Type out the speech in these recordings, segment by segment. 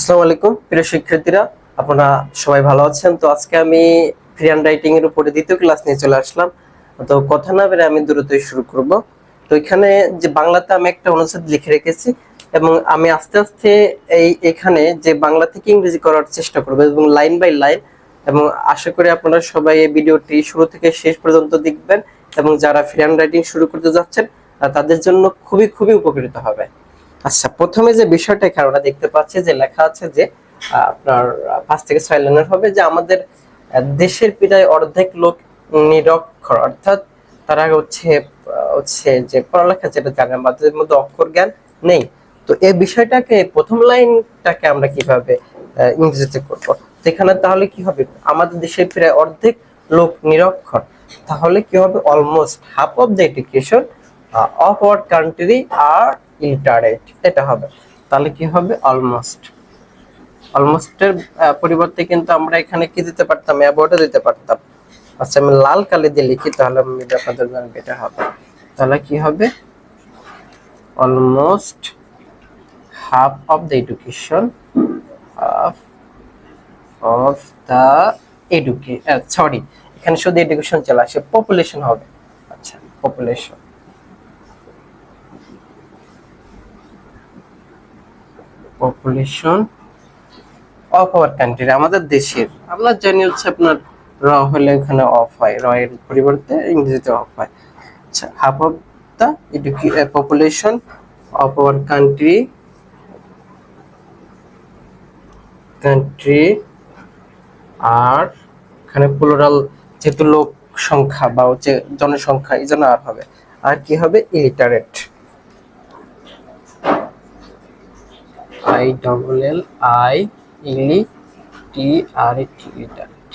আসসালামু আলাইকুম প্রিয় শিক্ষার্থীরা, আপনারা সবাই ভালো আছেন? তো আজকে আমি ফ্রি হ্যান্ড রাইটিং এর উপরে দ্বিতীয় ক্লাস নিয়ে চলে আসলাম। তো কথা না বেরে আমি দ্রুতই শুরু করব। তো এখানে যে বাংলাতে আমি একটা অনুচ্ছেদ লিখে রেখেছি এবং আমি আস্তে আস্তে এখানে যে বাংলা থেকে ইংরেজি করার চেষ্টা করব এবং লাইন বাই লাইন, এবং আশা করি আপনারা সবাই এই ভিডিওটি শুরু থেকে শেষ পর্যন্ত দেখবেন এবং যারা ফ্রি হ্যান্ড রাইটিং শুরু করতে যাচ্ছেন তাদের জন্য খুবই খুবই উপকৃত হবে। আচ্ছা, প্রথমে যে বিষয়টা এখানে আমরা দেখতে পাচ্ছি যে লেখা আছে যে আপনার 5 থেকে 6 লাইনের হবে যে আমাদের দেশের প্রায় অর্ধেক লোক নিরক্ষর, অর্থাৎ তারা হচ্ছে যে পড়ালেখা যেটা জানে বা তাদের মধ্যে অক্ষর জ্ঞান নেই। তো এই বিষয়টাকে প্রথম লাইনটাকে আমরা কিভাবে ইংরেজিতে করব? সেখানে তাহলে কি হবে, আমাদের দেশের প্রায় অর্ধেক লোক নিরক্ষর, তাহলে কি হবে, almost half of the education of our country আর ইলিটারেট, এটা হবে। তাহলে কি হবে, অলমোস্ট। অলমোস্টের পরিবর্তে কিন্তু আমরা এখানে কি দিতে পারতাম, অ্যাবাউটও দিতে পারতাম। আচ্ছা, আমি লাল কালি দিয়ে লিখি তাহলে আপনাদের জন্য বেটার হবে। তাহলে কি হবে, almost half of the education of of the sorry, এখানে শুধু এডুকেশন চলে আসে, পপুলেশন হবে। আচ্ছা, পপুলেশন অফ আওয়ার কান্ট্রি, আমাদের দেশের। আমরা জানি হচ্ছে আপনার র হলে ওখানে অফ হয়, র এর পরিবর্তে ইংরেজিতে অফ হয়। আচ্ছা, half of the population of our country আর এখানে প্লুরাল, যেহেতু লোক সংখ্যা বা হচ্ছে জনসংখ্যা, এই জন্য আর হবে। আর কি হবে, ইলিটারেট, ILLI ইলি টি আর ইলিটারেট।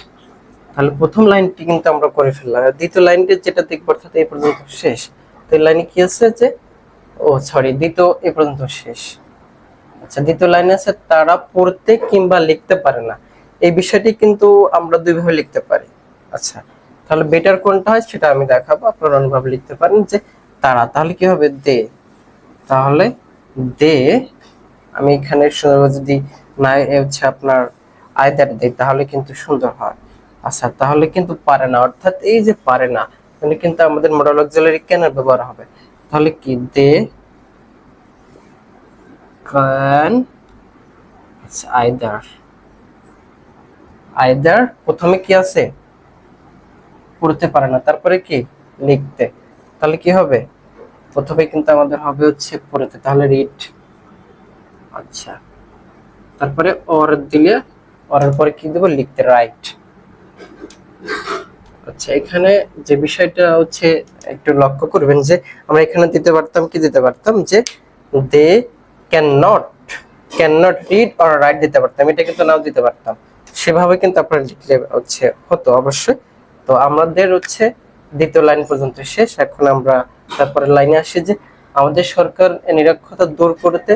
তাহলে প্রথম লাইনটি কিন্তু আমরা করে ফেললাম। দ্বিতীয় লাইনটি যেটা দেখবো অর্থাৎ এই পর্যন্ত শেষ। তো এই লাইনে কি আছে যে দ্বিতীয় এই পর্যন্ত শেষ। আচ্ছা, দ্বিতীয় লাইনে আছে তারা পড়তে কিংবা লিখতে পারে না। এই বিষয়টি কিন্তু আমরা দুইভাবে লিখতে পারি। আচ্ছা, তাহলে বেটার কোনটা হয় সেটা আমি দেখাবো। আপনারা অন্যভাবে লিখতে পারেন যে তারা, তাহলে কি হবে, দে। তাহলে দে, আমি এখানে যদি না হচ্ছে আপনার আয়দার দেই তাহলে কিন্তু সুন্দর হয়। আচ্ছা, তাহলে কিন্তু পারে না, অর্থাৎ এই যে পারে না মানে কিন্তু আমাদের মডাল অক্সিলারি ক্যান এর ব্যবহার হবে। তাহলে কি, দে ক্যান, আইদার। আইদার প্রথমে কি আছে, পড়তে পারে না, তারপরে কি, লিখতে। তাহলে কি হবে, প্রথমে কিন্তু আমাদের হবে হচ্ছে পড়তে, তাহলে রিড। আচ্ছা, তারপরে অর দিলে, অরের পরে কি দেব, লিখতে, রাইট। আচ্ছা, এখানে যে বিষয়টা হচ্ছে একটু লক্ষ্য করবেন যে আমরা এখানে দিতে পারতাম যে they can not read or write দিতে পারতাম, এটা কিন্তু নাও দিতে পারতাম। সেভাবে কিন্তু আপনারা লিখলে হতো অবশ্যই। তো আমাদের দ্বিতীয় লাইন পর্যন্ত শেষ। এখন আমরা তারপরে লাইনে আসি যে আমাদের সরকার নিরক্ষরতা দূর করতে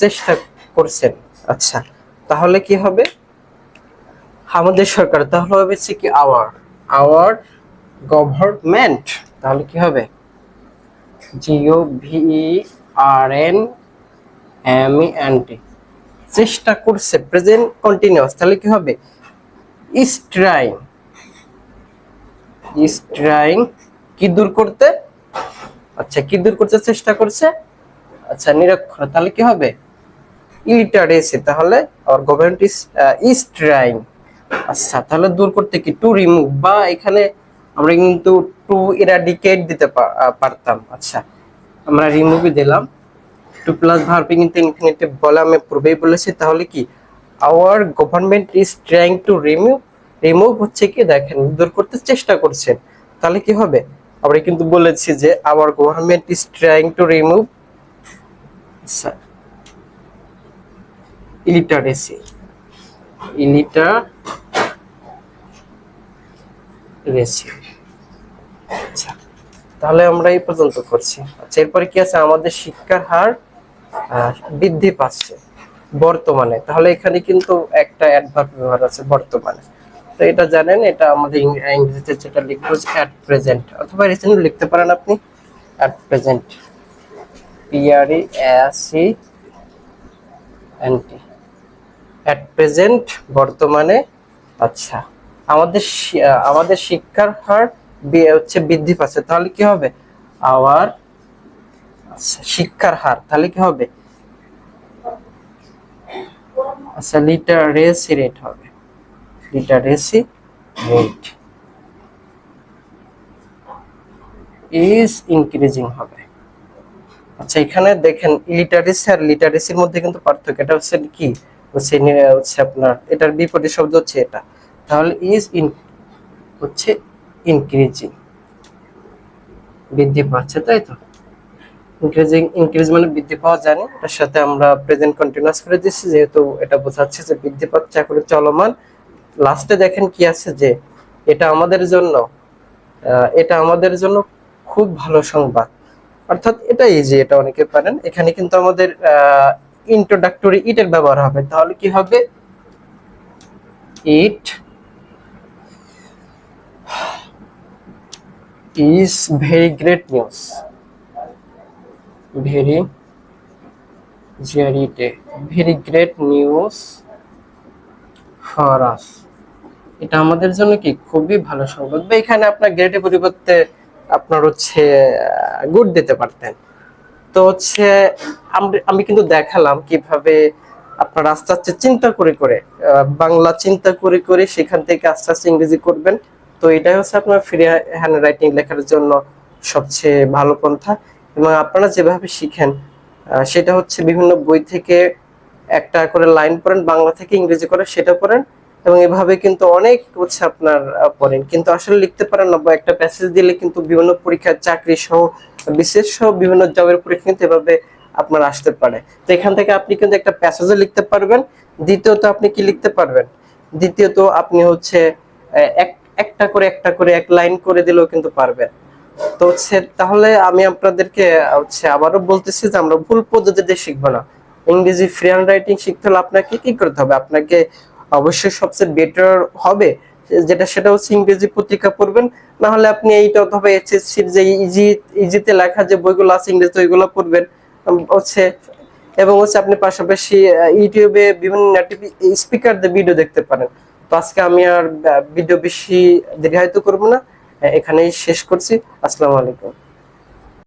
চেষ্টা করছেন। আচ্ছা, তাহলে কি হবে, আমাদের সরকার, তাহলে হবে কি, আওয়ার গভর্নমেন্ট। তাহলে কি হবে, GOVERNMENT, চেষ্টা করছে, প্রেজেন্ট কন্টিনিউয়াস। তাহলে কি হবে, ট্রাইং কি দূর করতে, আচ্ছা কি দূর করতে চেষ্টা করছে, আচ্ছা নিরক্ষর, তাহলে কি হবে, ইলিটারেসি। তাহলে আওয়ার গভর্নমেন্ট ইজ ট্রাইং। আচ্ছা, তাহলে দূর করতে কি, টু রিমুভ, বা এখানে আমরা কিন্তু টু ইরাডিকেট দিতে পারতাম। আচ্ছা, আমরা রিমুভই দিলাম। টু প্লাস ভার্ব কিন্তু ইনফিনিটিভ বলে আমি পূর্বেই বলেছি। তাহলে কি, hour government is trying to remove হচ্ছে কি, দেখেন, দূর করতে চেষ্টা করছেন। তাহলে কি হবে, আমরা কিন্তু বলেছি যে hour government is trying to remove illiteracy. আচ্ছা, তাহলে আমরা এই পর্যন্ত করছি। আচ্ছা, এরপরে কি আছে, আমাদের শিক্ষার হার বৃদ্ধি পাচ্ছে বর্তমানে। তাহলে এখানে কিন্তু একটা অ্যাডভার্ব ব্যবহার আছে, বর্তমানে। তো এটা জানেন, এটা আমাদের ইংরেজিতে যেটা লিখবো অ্যাট প্রেজেন্ট, অথবা রিসেন্টলি লিখতে পারেন আপনি, at present, PRESENT। At present, বর্তমানে। আচ্ছা, আমাদের শিক্ষার হার হচ্ছে বৃদ্ধি পাচ্ছে, তাহলে কি হবে? আওয়ার, আচ্ছা শিক্ষার হার, তাহলে কি হবে? আচ্ছা লিটারেসি রেট হবে, লিটারেসি রেট ইজ ইনক্রিজিং হবে। আচ্ছা এখানে দেখেন ইলিটারেসি আর লিটারেসির মধ্যে কিন্তু পার্থক্য, এটা হচ্ছে কি হচ্ছে আপনার এটার বিপরীত শব্দ হচ্ছে এটা, তাহলে ইজ ইন হচ্ছে ইনক্রিজিং, বৃদ্ধি পাচ্ছে, তাই তো? ইনক্রিজ মানে বৃদ্ধি পাওয়া, জানি এটার সাথে আমরা প্রেজেন্ট কন্টিনিউয়াস করে দিচ্ছি যেহেতু এটা বোঝাচ্ছে যে বৃদ্ধি পাচ্ছে, এখন চলমান। লাস্টে দেখেন কি আছে, যে এটা আমাদের জন্য এটা আমাদের জন্য খুব ভালো সংবাদ, অর্থাৎ এটাই যে এটা অনেকে পারেন। এখানে কিন্তু আমাদের ইন্ট্রোডাক্টরি ইটের ব্যবহার হবে, তাহলে কি হবে? It is very great news, very very great news for us, এটা আমাদের জন্য কি খুবই ভালো সংবাদ। বা এখানে আপনার গ্রেটের পরিবর্তে আপনার হচ্ছে গুড দিতে পারতেন। তো হচ্ছে আমি কিন্তু দেখালাম কিভাবে আপনার আস্তে আস্তে চিন্তা করে করে বাংলা চিন্তা করে করে সেখান থেকে আস্তে আস্তে ইংরেজি করবেন। তো এটাই হচ্ছে আপনার ফ্রি হ্যান্ড রাইটিং লেখার জন্য সবচেয়ে ভালো পন্থা। এবং আপনারা যেভাবে শিখেন সেটা হচ্ছে বিভিন্ন বই থেকে একটা করে লাইন পড়েন, বাংলা থেকে ইংরেজি করে সেটা পড়েন, এবং এভাবে কিন্তু অনেক হচ্ছে আপনার পড়েন, কিন্তু আসলে লিখতে পারেন না, বা একটা প্যাসেজ দিলে কিন্তু বিভিন্ন পরীক্ষার চাকরি সহ বিশেষ সহ বিভিন্ন জবের পরীক্ষা কিন্তু এভাবে আপনার আসতে পারে। তো এখান থেকে আপনি কিন্তু একটা প্যাসেজও লিখতে পারবেন। দ্বিতীয়ত আপনি কি লিখতে পারবেন? দ্বিতীয়ত আপনি হচ্ছে একটা করে এক লাইন করে দিলেও কিন্তু পারবেন। তো হচ্ছে তাহলে আমি আপনাদেরকে হচ্ছে আবারও বলতেছি যে আমরা ভুল পদ্ধতিতে শিখবো না। ইংরেজি ফ্রি হ্যান্ড রাইটিং শিখতে হলে আপনাকে কি করতে হবে? আপনাকে অবশ্যই সবচেয়ে বেটার হবে যেটা, সেটা হচ্ছে ইংরেজি পত্রিকা পড়বেন। না হলে আপনি এইটা অথবা এইচএসসির যে ইজিতে লেখা যে বইগুলো আছে ইংরেজি, ওইগুলো পড়বেন হচ্ছে। এবং হচ্ছে আপনি পাশাপাশি ইউটিউবে বিভিন্ন নেটিভ স্পিকারদের ভিডিও দেখতে পারেন। তো আজকে আমি আর ভিডিও বেশি দীর্ঘায়িত করব না, এখানেই শেষ করছি। আসসালামু আলাইকুম।